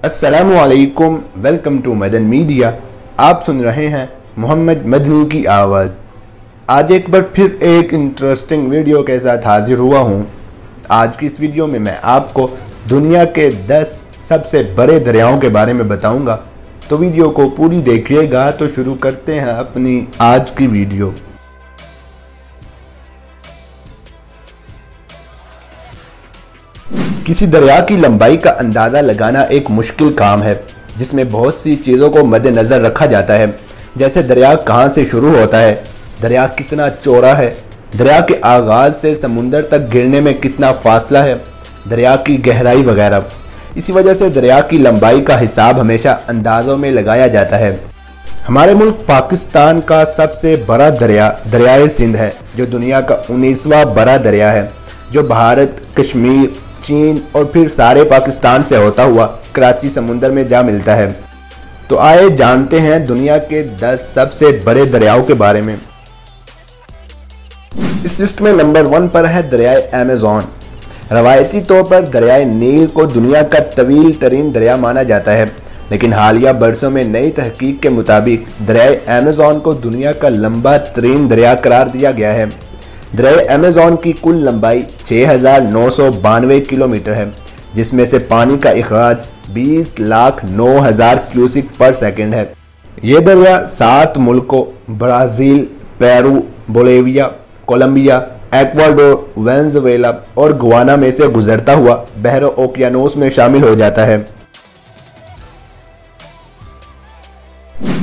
अस्सलामुअलैकुम, welcome to Madan media. आप सुन रहे हैं मोहम्मद मदनी की आवाज़। आज एक बार फिर एक इंटरेस्टिंग वीडियो के साथ हाजिर हुआ हूँ। आज की इस वीडियो में मैं आपको दुनिया के 10 सबसे बड़े दरियाओं के बारे में बताऊँगा, तो वीडियो को पूरी देखिएगा। तो शुरू करते हैं अपनी आज की वीडियो। किसी दरिया की लंबाई का अंदाज़ा लगाना एक मुश्किल काम है, जिसमें बहुत सी चीज़ों को मद्देनज़र रखा जाता है, जैसे दरिया कहाँ से शुरू होता है, दरिया कितना चौड़ा है, दरिया के आगाज़ से समुंदर तक गिरने में कितना फासला है, दरिया की गहराई वगैरह। इसी वजह से दरिया की लंबाई का हिसाब हमेशा अंदाज़ों में लगाया जाता है। हमारे मुल्क पाकिस्तान का सबसे बड़ा दरिया दरियाए सिंध है, जो दुनिया का 19वां बड़ा दरिया है, जो भारत, कश्मीर, चीन और फिर सारे पाकिस्तान से होता हुआ कराची समुंदर में जा मिलता है। तो आइए जानते हैं दुनिया के 10 सबसे बड़े दरियाओं के बारे में। इस लिस्ट में नंबर 1 पर है दरियाए अमेज़न। रवायती तौर पर दरियाए नील को दुनिया का तवील तरीन दरिया माना जाता है, लेकिन हालिया बरसों में नई तहकीक के मुताबिक दरियाए अमेज़न को दुनिया का लंबा तरीन दरिया करार दिया गया है। दरियाए अमेज़न की कुल लंबाई 6,992 किलोमीटर है, जिसमें से पानी का इखराज 20,09,000 क्यूसिक पर सेकंड है। ये दरिया 7 मुल्कों Brazil, Peru, Bolivia, Colombia, Ecuador, Venezuela और गुयाना में से गुजरता हुआ बहर ओकियानोस में शामिल हो जाता है।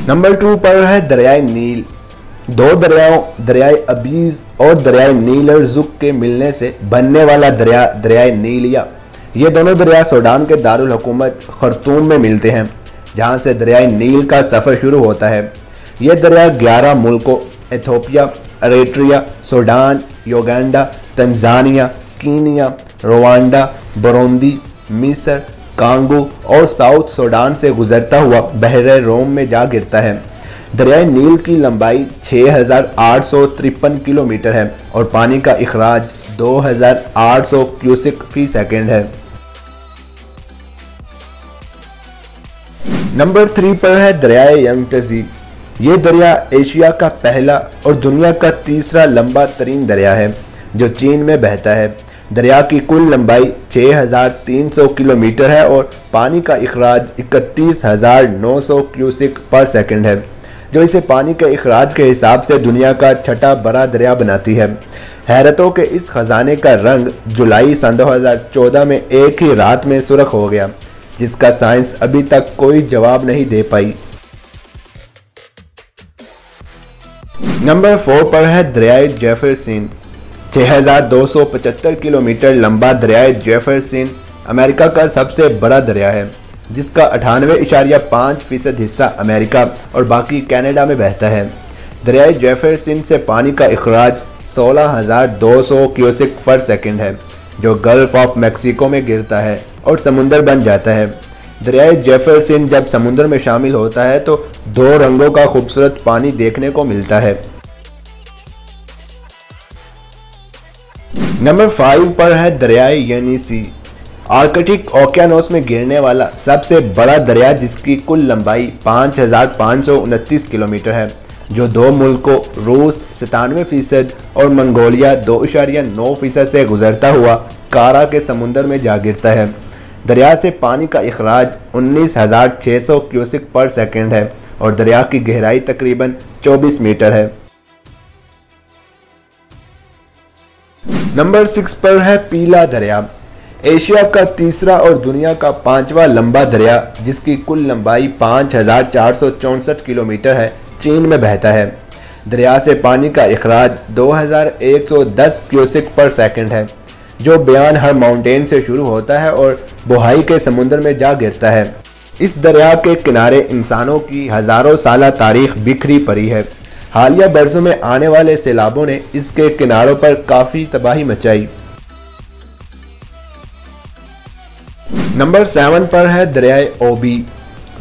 नंबर 2 पर है दरियाए नील। दो दरियाओं दरियाए अबीज और दरियाए नील अर्जुक के मिलने से बनने वाला दरिया दरियाए नीलिया। ये दोनों दरिया सूडान के दारुल हुकूमत खर्तूम में मिलते हैं, जहाँ से दरियाए नील का सफ़र शुरू होता है। ये दरिया 11 मुल्कों Ethiopia, Eritrea, Sudan, Uganda, Tanzania, Kenya, Rwanda, Burundi, मिस्र, कांगो और साउथ सूडान से गुजरता हुआ बहर रोम में जा गिरता है। दरियाए नील की लंबाई 6,853 किलोमीटर है और पानी का इखराज 2,800 क्यूसिक फी सेकंड है। नंबर 3 पर है दरियाए यंगतज़ी। ये दरिया एशिया का पहला और दुनिया का तीसरा लंबा तरीन दरिया है, जो चीन में बहता है। दरिया की कुल लंबाई 6,300 किलोमीटर है और पानी का इखराज 31,900 क्यूसिक पर सेकंड है, जो इसे पानी के इखराज के हिसाब से दुनिया का छठा बड़ा दरिया बनाती है। हैरतों के इस खजाने का रंग जुलाई सन 2014 में एक ही रात में सुर्ख हो गया, जिसका साइंस अभी तक कोई जवाब नहीं दे पाई। नंबर 4 पर है दरियाए जेफरसन। 6,275 किलोमीटर लंबा दरियाए जेफरसन अमेरिका का सबसे बड़ा दरिया है, जिसका 98.5% हिस्सा अमेरिका और बाकी कनाडा में बहता है। दरियाए जेफरसन से पानी का इखराज 16,200 क्यूसिक पर सेकंड है, जो गल्फ ऑफ मैक्सिको में गिरता है और समुंदर बन जाता है। दरियाए जेफरसन जब समुंदर में शामिल होता है तो 2 रंगों का खूबसूरत पानी देखने को मिलता है। नंबर 5 पर है दरियाए येनिसी। आर्कटिक ओकियानोस में गिरने वाला सबसे बड़ा दरिया, जिसकी कुल लंबाई 5,529 किलोमीटर है, जो 2 मुल्कों रूस 97% और मंगोलिया 2.9% से गुजरता हुआ कारा के समुंदर में जा गिरता है। दरिया से पानी का इखराज 19,600 क्यूसिक पर सेकंड है और दरिया की गहराई तकरीबन 24 मीटर है। नंबर 6 पर है पीला दरिया। एशिया का तीसरा और दुनिया का 5वां लंबा दरिया, जिसकी कुल लंबाई 5,464 किलोमीटर है, चीन में बहता है। दरिया से पानी का इखराज 2,110 क्यूसिक पर सेकंड है, जो बयान हर माउंटेन से शुरू होता है और बोहाई के समुंदर में जा गिरता है। इस दरिया के किनारे इंसानों की हज़ारों साल तारीख बिखरी पड़ी है। हालिया बरसों में आने वाले सैलाबों ने इसके किनारों पर काफ़ी तबाही मचाई। नंबर 7 पर है दरियाए ओबी।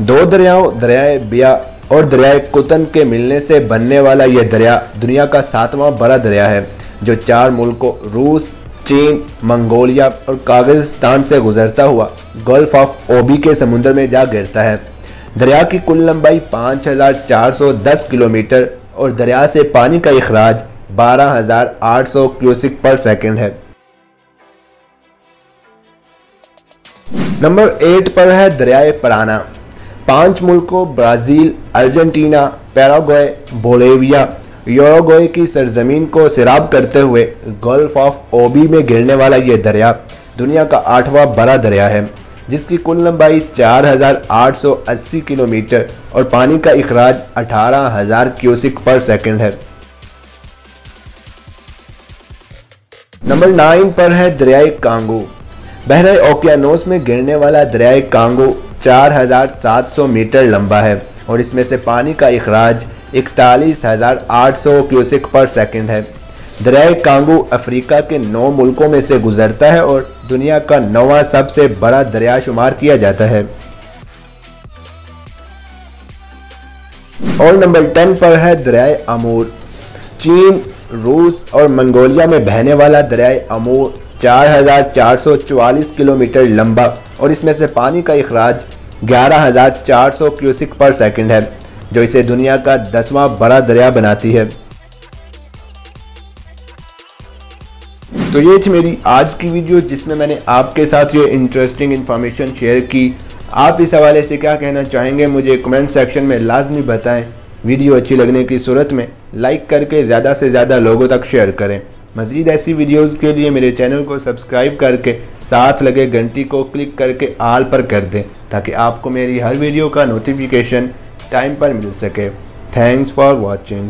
2 दरियाओं दरियाए बिया और दरियाए कुतन के मिलने से बनने वाला यह दरिया दुनिया का 7वां बड़ा दरिया है, जो 4 मुल्कों रूस, चीन, मंगोलिया और काजाकिस्तान से गुजरता हुआ गल्फ ऑफ ओबी के समुद्र में जा गिरता है। दरिया की कुल लंबाई 5410 किलोमीटर और दरिया से पानी का इखराज 12800 क्यूसिक पर सेकंड है। नंबर 8 पर है दरियाए पराना। 5 मुल्कों Brazil, Argentina, Paraguay, Bolivia, Uruguay की सरजमीन को सैराब करते हुए गल्फ ऑफ ओबी में गिरने वाला ये दरिया दुनिया का 8वां बड़ा दरिया है, जिसकी कुल लंबाई 4880 किलोमीटर और पानी का इखराज 18000 क्यूसिक पर सेकंड है। नंबर 9 पर है दरियाए कांगो। बहरे ओकियानोस में गिरने वाला दरियाए कांगो 4700 मीटर लंबा है और इसमें से पानी का इखराज 41800 क्यूसिक पर सेकंड है। दरियाए कांगो अफ्रीका के 9 मुल्कों में से गुजरता है और दुनिया का 9वां सबसे बड़ा दरिया शुमार किया जाता है। और नंबर 10 पर है दरियाए अमूर। चीन, रूस और मंगोलिया में बहने वाला दरियाए अमूर 4444 किलोमीटर लंबा और इसमें से पानी का इखराज 11400 क्यूसिक पर सेकंड है, जो इसे दुनिया का 10वां बड़ा दरिया बनाती है। तो ये थी मेरी आज की वीडियो, जिसमें मैंने आपके साथ ये इंटरेस्टिंग इन्फॉर्मेशन शेयर की। आप इस हवाले से क्या कहना चाहेंगे मुझे कमेंट सेक्शन में लाजमी बताएं। वीडियो अच्छी लगने की सूरत में लाइक करके ज़्यादा से ज़्यादा लोगों तक शेयर करें। मज़ीद ऐसी वीडियोज़ के लिए मेरे चैनल को सब्सक्राइब करके साथ लगे घंटी को क्लिक करके ऑल पर कर दें, ताकि आपको मेरी हर वीडियो का नोटिफिकेशन टाइम पर मिल सके। Thanks for watching.